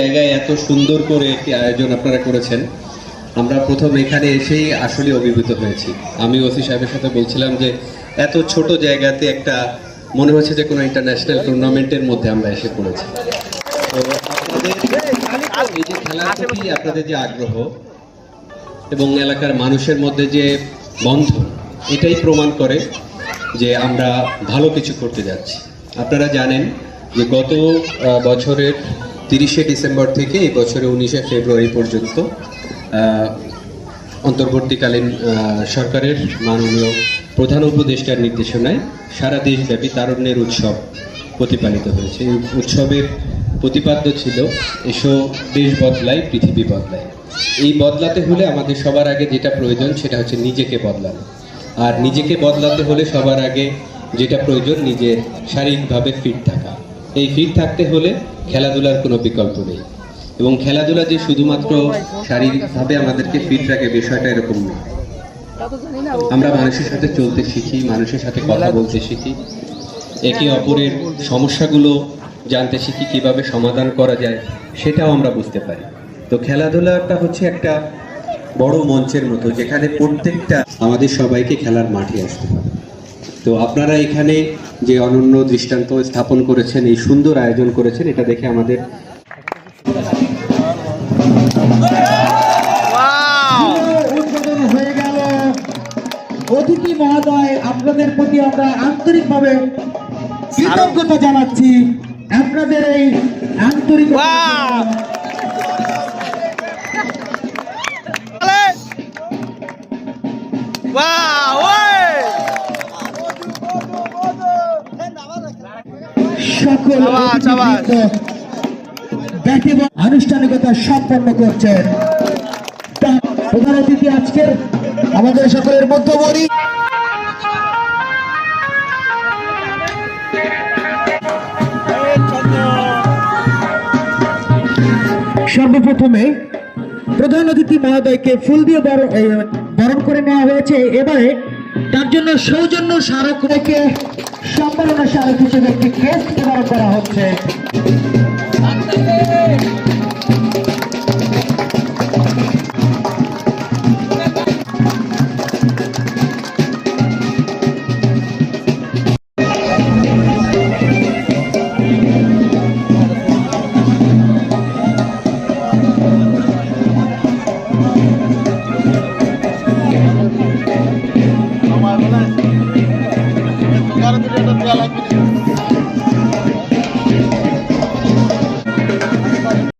জায়গায় এত সুন্দর করে একটি আয়োজন আপনারা করেছেন। আমরা প্রথম এখানে এসেই আসলে অভিভূত হয়েছি। আমি ওসি সাহেবের সাথে বলছিলাম যে এত ছোট জায়গাতে একটা মনে হচ্ছে যে কোনো ইন্টারন্যাশনাল টুর্নামেন্টের মধ্যে আমরা এসে পড়েছি। তো আপনাদের এই যে খেলার প্রতি আপনাদের যে আগ্রহ এবং এলাকার মানুষের মধ্যে যে বন্ধন, এটাই প্রমাণ করে যে আমরা ভালো কিছু করতে যাচ্ছি। আপনারা জানেন যে গত বছরের 30শে ডিসেম্বর থেকে এই বছরের 19শে ফেব্রুয়ারি পর্যন্ত অন্তর্বর্তীকালীন সরকারের মাননীয় প্রধান উপদেষ্টার নির্দেশনায় সারা দেশব্যাপী তারুণ্যের উৎসব প্রতিপালিত হয়েছে। এই উৎসবের প্রতিপাদ্য ছিল এসো দেশ বদলায় পৃথিবী বদলায়। এই বদলাতে হলে আমাদের সবার আগে যেটা প্রয়োজন সেটা হচ্ছে নিজেকে বদলানো, আর নিজেকে বদলাতে হলে সবার আগে যেটা প্রয়োজন নিজের শারীরিকভাবে ফিট থাকা। এই ফিট থাকতে হলে খেলাধুলার কোনো বিকল্প নেই, এবং খেলাধুলা যে শুধুমাত্র শারীরিকভাবে আমাদেরকে ফিট রাখে বিষয়টা এরকম নয়। আমরা মানুষের সাথে চলতে শিখি, মানুষের সাথে কথা বলতে শিখি, একে অপরের সমস্যাগুলো জানতে শিখি, কিভাবে সমাধান করা যায় সেটাও আমরা বুঝতে পারি। তো খেলাধুলাটা হচ্ছে একটা বড় মঞ্চের মতো, যেখানে প্রত্যেকটা আমাদের সবাইকে খেলার মাঠে আসতে হবে। তো আপনারা এখানে যে অনন্য দৃষ্টান্ত স্থাপন করেছেন, এই সুন্দর আয়োজন করেছেন, এটা দেখে আমাদের হয়ে গেল। অতিথি মহোদয়, আপনাদের প্রতি আমরা আন্তরিকভাবে কৃতজ্ঞতা জানাচ্ছি। আপনাদের এই আন্তরিক সকল আনুষ্ঠানিকতা সম্পন্ন করছেন। প্রধান অতিথি আজকের আমাদের সকলের মধ্যবর্তী সর্বপ্রথমে প্রধান অতিথি মহোদয়কে ফুল দিয়ে বরণ করে নেওয়া হয়েছে। এবারে তার জন্য সৌজন্য স্মারক রেখে সম্মাননা স্মারক হিসেবে একটি ক্রেস্ট বরণ করা হচ্ছে।